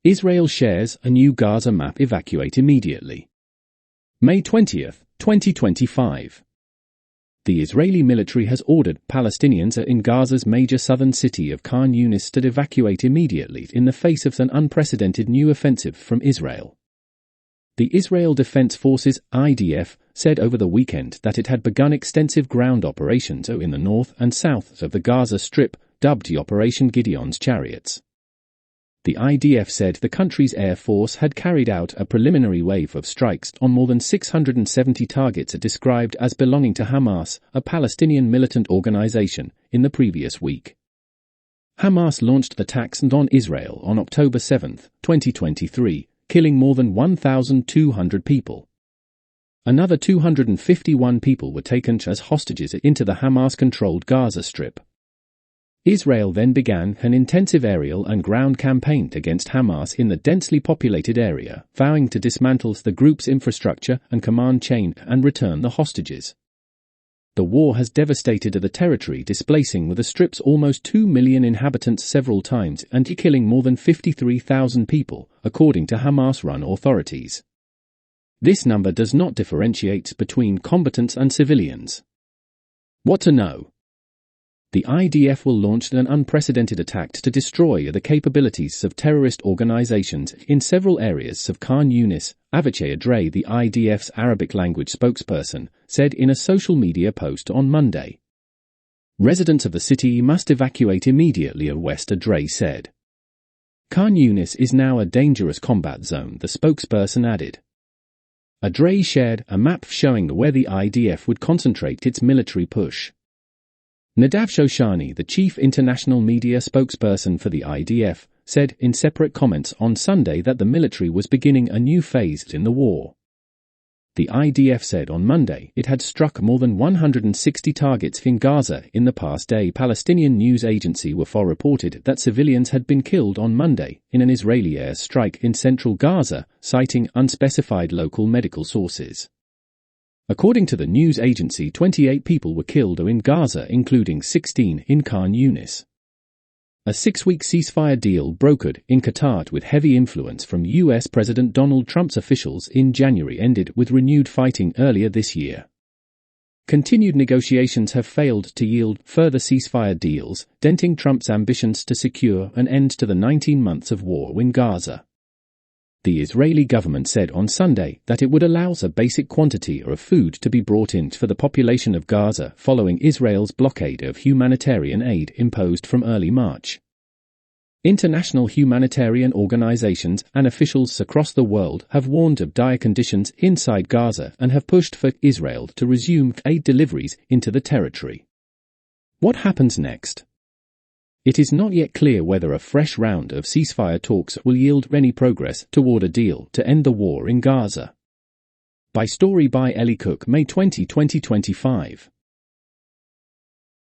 Israel shares a new Gaza map. Evacuate immediately. May 20, 2025. The Israeli military has ordered Palestinians in Gaza's major southern city of Khan Yunis to evacuate immediately in the face of an unprecedented new offensive from Israel. The Israel Defense Forces (IDF) said over the weekend that it had begun extensive ground operations in the north and south of the Gaza Strip, dubbed Operation Gideon's Chariots. The IDF said the country's air force had carried out a preliminary wave of strikes on more than 670 targets described as belonging to Hamas, a Palestinian militant organization, in the previous week. Hamas launched attacks on Israel on October 7, 2023, killing more than 1,200 people. Another 251 people were taken as hostages into the Hamas-controlled Gaza Strip. Israel then began an intensive aerial and ground campaign against Hamas in the densely populated area, vowing to dismantle the group's infrastructure and command chain and return the hostages. The war has devastated the territory, displacing the Strip's almost 2 million inhabitants several times and killing more than 53,000 people, according to Hamas-run authorities. This number does not differentiate between combatants and civilians. What to know? The IDF will launch an unprecedented attack to destroy the capabilities of terrorist organizations in several areas of Khan Yunis, Avichai Adre, the IDF's Arabic-language spokesperson, said in a social media post on Monday. Residents of the city must evacuate immediately, West Adre said. Khan Yunis is now a dangerous combat zone, the spokesperson added. Adre shared a map showing where the IDF would concentrate its military push. Nadav Shoshani, the chief international media spokesperson for the IDF, said in separate comments on Sunday that the military was beginning a new phase in the war. The IDF said on Monday it had struck more than 160 targets in Gaza in the past day. Palestinian news agency Wafa reported that civilians had been killed on Monday in an Israeli air strike in central Gaza, citing unspecified local medical sources. According to the news agency, 28 people were killed in Gaza, including 16 in Khan Yunis. A 6-week ceasefire deal brokered in Qatar with heavy influence from U.S. President Donald Trump's officials in January ended with renewed fighting earlier this year. Continued negotiations have failed to yield further ceasefire deals, denting Trump's ambitions to secure an end to the 19 months of war in Gaza. The Israeli government said on Sunday that it would allow a basic quantity of food to be brought in for the population of Gaza following Israel's blockade of humanitarian aid imposed from early March. International humanitarian organizations and officials across the world have warned of dire conditions inside Gaza and have pushed for Israel to resume aid deliveries into the territory. What happens next? It is not yet clear whether a fresh round of ceasefire talks will yield any progress toward a deal to end the war in Gaza. By story by Ellie Cook, May 20, 2025.